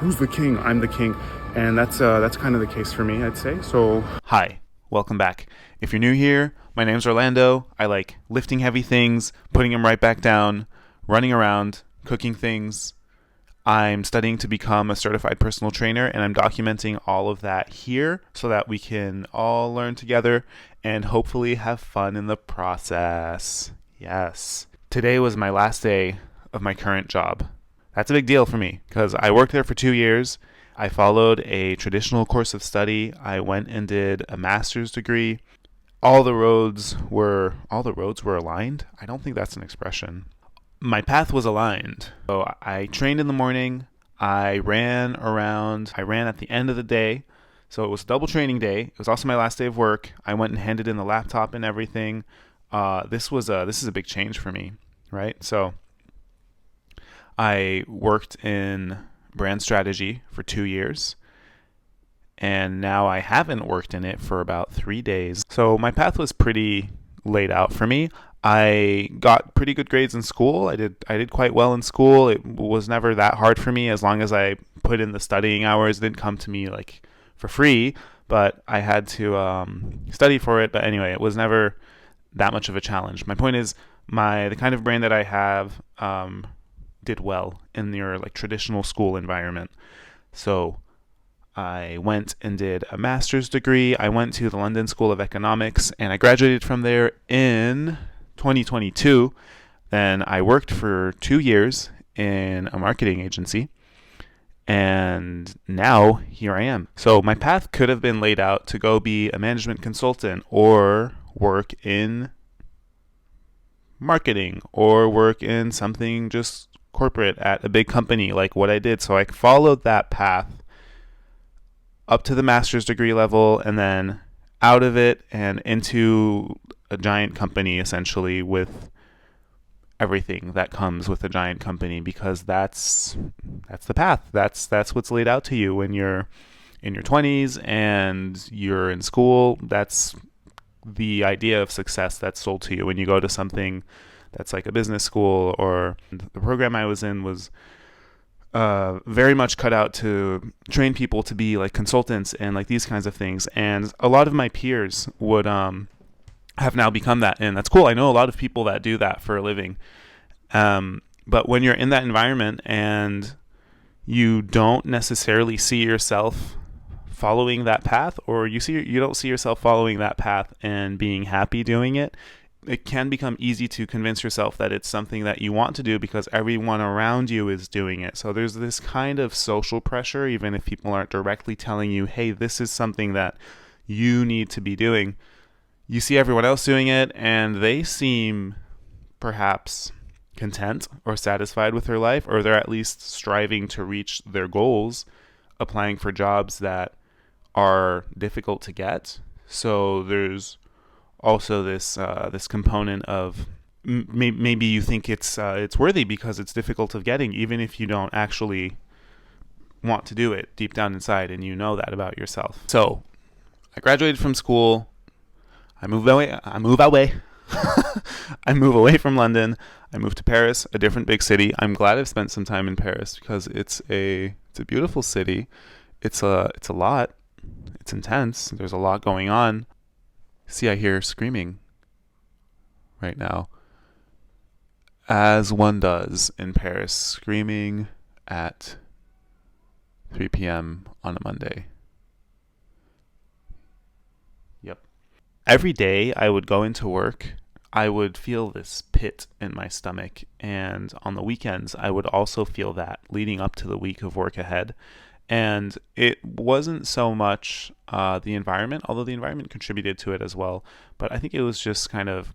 who's the king? I'm the king. And that's kind of the case for me, I'd say. So Hi, welcome back. If you're new here, my name's Orlando. I like lifting heavy things, putting them right back down, running around, cooking things. I'm studying to become a certified personal trainer, and I'm documenting all of that here so that we can all learn together and hopefully have fun in the process. Yes. Today was my last day of my current job. That's a big deal for me because I worked there for 2 years. I followed a traditional course of study. I went and did a master's degree. All the roads were aligned. I don't think that's an expression. My path was aligned. So I trained in the morning. I ran around. I ran at the end of the day. So it was a double training day. It was also my last day of work. I went and handed in the laptop and everything. This is a big change for me, right? So I worked in brand strategy for 2 years, and now I haven't worked in it for about 3 days. So my path was pretty laid out for me. I got pretty good grades in school. I did quite well in school. It was never that hard for me as long as I put in the studying hours. It didn't come to me like for free, but I had to study for it. But anyway, it was never that much of a challenge. My point is, the kind of brand that I have did well in your like traditional school environment. So I went and did a master's degree. I went to the London School of Economics and I graduated from there in 2022. Then I worked for 2 years in a marketing agency. And now here I am. So my path could have been laid out to go be a management consultant or work in marketing or work in something just corporate at a big company like what I did. So I followed that path up to the master's degree level and then out of it and into a giant company essentially with everything that comes with a giant company, because that's the path. That's what's laid out to you when you're in your 20s and you're in school. That's the idea of success that's sold to you when you go to something that's like a business school. Or the program I was in was very much cut out to train people to be like consultants and like these kinds of things. And a lot of my peers would have now become that, and that's cool. I know a lot of people that do that for a living. But when you're in that environment and you don't necessarily see yourself following that path, or you don't see yourself following that path and being happy doing it, it can become easy to convince yourself that it's something that you want to do because everyone around you is doing it. So there's this kind of social pressure, even if people aren't directly telling you, hey, this is something that you need to be doing. You see everyone else doing it and they seem perhaps content or satisfied with their life, or they're at least striving to reach their goals, applying for jobs that are difficult to get. So there's also this component of maybe you think it's worthy because it's difficult of getting, even if you don't actually want to do it deep down inside, and you know that about yourself. So I graduated from school. I move away. I move away from London. I moved to Paris, a different big city. I'm glad I've spent some time in Paris because it's a beautiful city. It's a lot. It's intense. There's a lot going on. See, I hear screaming right now, as one does in Paris, screaming at 3 p.m. on a Monday. Yep. Every day I would go into work, I would feel this pit in my stomach. And on the weekends, I would also feel that leading up to the week of work ahead. And it wasn't so much the environment, although the environment contributed to it as well. But I think it was just kind of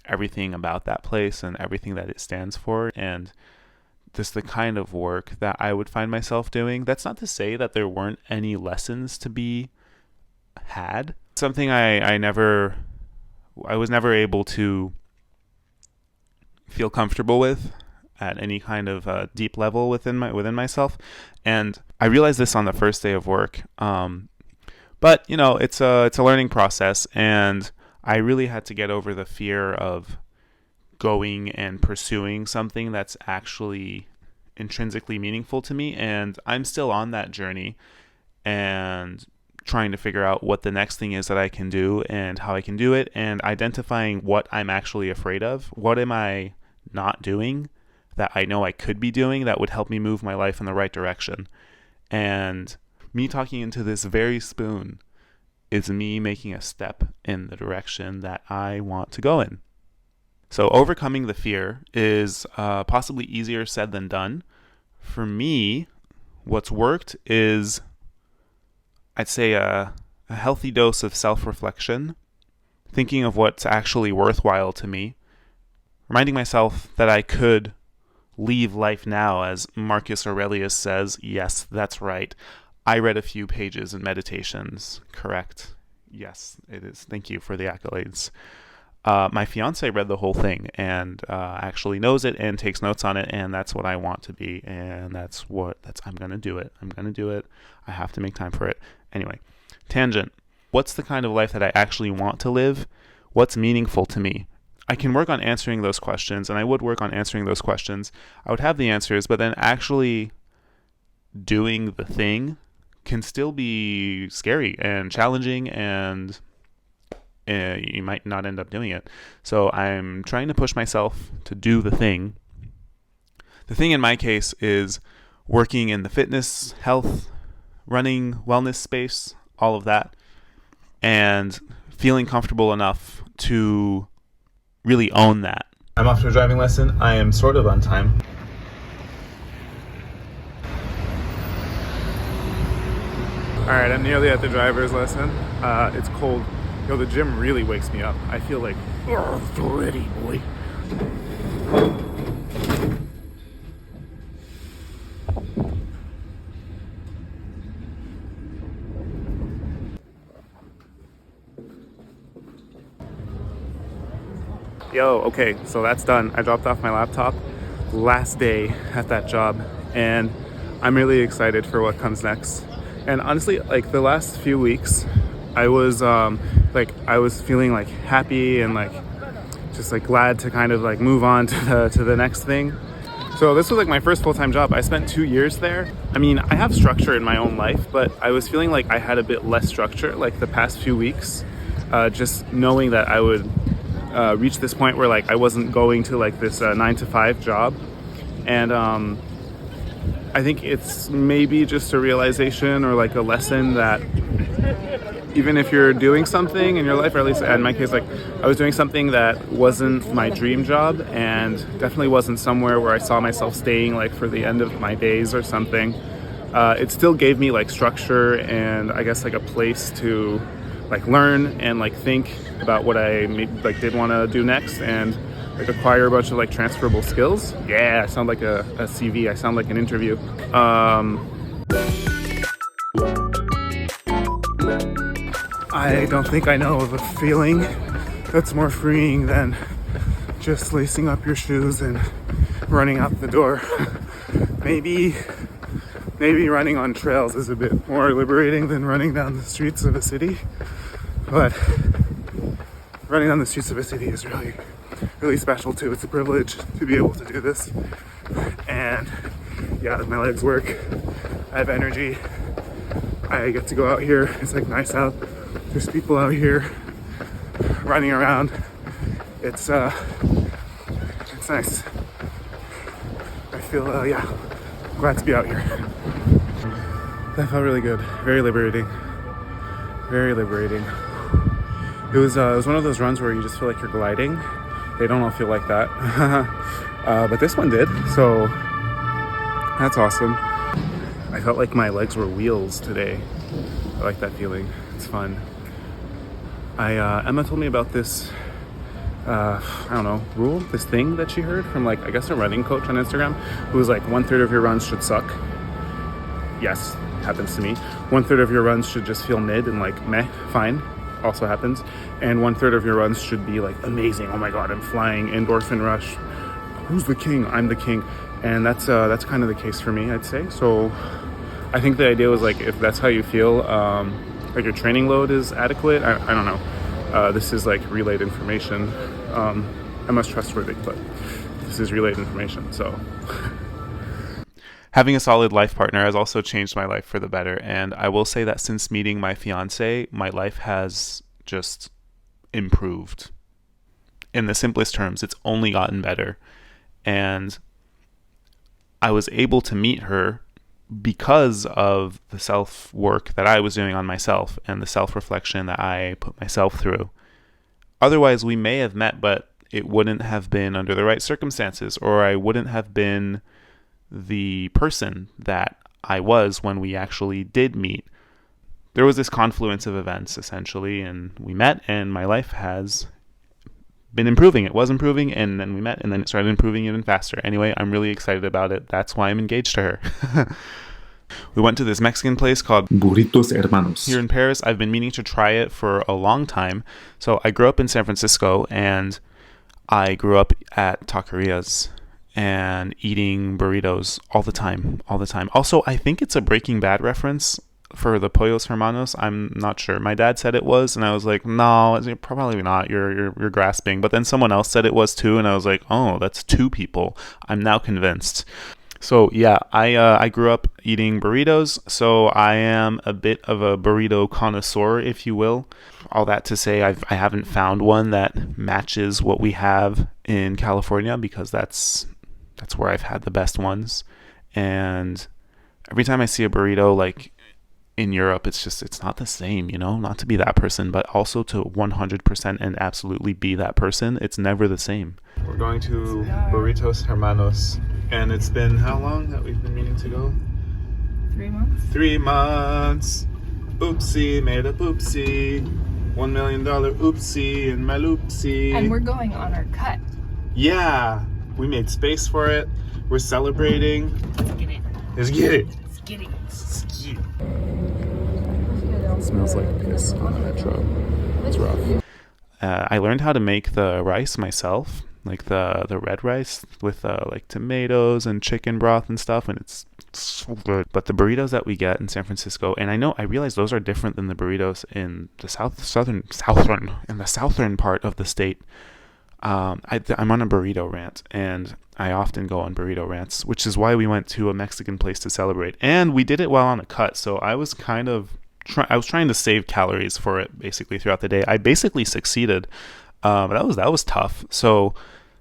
everything about that place and everything that it stands for. And just the kind of work that I would find myself doing. That's not to say that there weren't any lessons to be had. Something I was never able to feel comfortable with at any kind of deep level within myself, and I realized this on the first day of work. But it's a learning process, and I really had to get over the fear of going and pursuing something that's actually intrinsically meaningful to me, and I'm still on that journey and trying to figure out what the next thing is that I can do and how I can do it, and identifying what I'm actually afraid of. What am I not doing that I know I could be doing that would help me move my life in the right direction? And me talking into this very spoon is me making a step in the direction that I want to go in. So overcoming the fear is possibly easier said than done. For me, what's worked is, I'd say, a healthy dose of self-reflection, thinking of what's actually worthwhile to me, reminding myself that I could leave life now, as Marcus Aurelius says. Yes, that's right. I read a few pages in Meditations. Correct. Yes, it is. Thank you for the accolades. My fiance read the whole thing and actually knows it and takes notes on it, and that's what I want to be, and I'm going to do it. I'm going to do it. I have to make time for it. Anyway, tangent. What's the kind of life that I actually want to live? What's meaningful to me? I can work on answering those questions, and I would work on answering those questions. I would have the answers, but then actually doing the thing can still be scary and challenging, and you might not end up doing it. So I'm trying to push myself to do the thing. The thing in my case is working in the fitness, health, running, wellness space, all of that, and feeling comfortable enough to really own that. I'm off to a driving lesson. I am sort of on time. Alright, I'm nearly at the driver's lesson. It's cold. The gym really wakes me up. I feel like, feel ready, boy. Yo, okay, so that's done. I dropped off my laptop. Last day at that job, and I'm really excited for what comes next. And honestly, like the last few weeks, I was feeling like happy and like just like glad to kind of like move on to the next thing. So this was like my first full-time job. I spent 2 years there. I mean, I have structure in my own life, but I was feeling like I had a bit less structure like the past few weeks, just knowing that I would reach this point where like I wasn't going to like this 9-to-5 job. And I think it's maybe just a realization or like a lesson that even if you're doing something in your life, or at least in my case, like I was doing something that wasn't my dream job and definitely wasn't somewhere where I saw myself staying like for the end of my days or something, it still gave me like structure and I guess like a place to like learn and like think about what I did want to do next and like acquire a bunch of like transferable skills. Yeah, I sound like a CV. I sound like an interview. I don't think I know of a feeling that's more freeing than just lacing up your shoes and running out the door. Maybe running on trails is a bit more liberating than running down the streets of a city, but running down the streets of a city is really, really special too. It's a privilege to be able to do this, and yeah, my legs work. I have energy. I get to go out here. It's like nice out. There's people out here running around. It's nice. I feel glad to be out here. That felt really good. Very liberating. Very liberating. It was one of those runs where you just feel like you're gliding. They don't all feel like that, but this one did. So that's awesome. I felt like my legs were wheels today. I like that feeling. It's fun. Emma told me about this, rule, this thing that she heard from like, I guess a running coach on Instagram, who was like 1/3 of your runs should suck. Yes, happens to me. 1/3 of your runs should just feel mid and like meh, fine. Also happens. And 1/3 of your runs should be like amazing. Oh my God, I'm flying, endorphin rush. Who's the king? I'm the king. And that's kind of the case for me, I'd say. So I think the idea was like, if that's how you feel, like your training load is adequate. I don't know. This is like relayed information. I'm less trustworthy, but this is relayed information. So Having a solid life partner has also changed my life for the better. And I will say that since meeting my fiance, my life has just improved. In the simplest terms, it's only gotten better. And I was able to meet her because of the self work that I was doing on myself and the self reflection that I put myself through. Otherwise, we may have met, but it wouldn't have been under the right circumstances, or I wouldn't have been the person that I was when we actually did meet. There was this confluence of events, essentially, and we met, and my life has been improving. It was improving, and then we met, and then it started improving even faster. Anyway, I'm really excited about it. That's why I'm engaged to her. We went to this Mexican place called Burritos Hermanos here in Paris. I've been meaning to try it for a long time. So I grew up in San Francisco, and I grew up at taquerias and eating burritos all the time. Also, I think it's a Breaking Bad reference for the Pollos Hermanos. I'm not sure. My dad said it was, and I was like, no, probably not. You're grasping. But then someone else said it was too, and I was like, oh, that's two people. I'm now convinced. So yeah, I grew up eating burritos, so I am a bit of a burrito connoisseur, if you will. All that to say, I haven't found one that matches what we have in California, because that's where I've had the best ones. And every time I see a burrito like in Europe, it's not the same, not to be that person, but also to 100% and absolutely be that person. It's never the same. We're going to Burritos Hermanos, and it's been how long that we've been meaning to go? 3 months. 3 months. Oopsie, made a oopsie. $1 million oopsie in my loopsie. And we're going on our cut. Yeah, we made space for it. We're celebrating. Let's get it. Let's get it. Let's get it. It smells like piss on the metro. It's rough. I learned how to make the rice myself, like the red rice with like tomatoes and chicken broth and stuff, and it's so good. But the burritos that we get in San Francisco, and I realize those are different than the burritos in the southern part of the state. I'm on a burrito rant, and I often go on burrito rants, which is why we went to a Mexican place to celebrate, and we did it while on a cut. So I was kind of trying to save calories for it basically throughout the day. I basically succeeded, but that was tough. So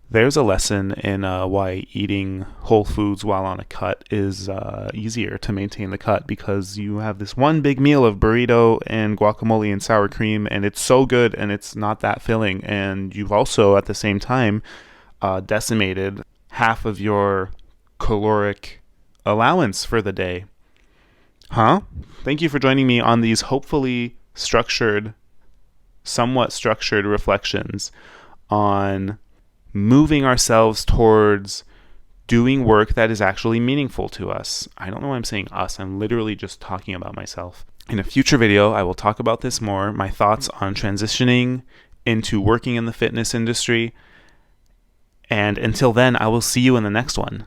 there's a lesson in why eating whole foods while on a cut is easier to maintain the cut, because you have this one big meal of burrito and guacamole and sour cream, and it's so good and it's not that filling. And you've also at the same time decimated half of your caloric allowance for the day. Thank you for joining me on these hopefully somewhat structured reflections on moving ourselves towards doing work that is actually meaningful to us. I don't know why I'm saying us. I'm literally just talking about myself. In a future video, I will talk about this more, my thoughts on transitioning into working in the fitness industry. And until then, I will see you in the next one.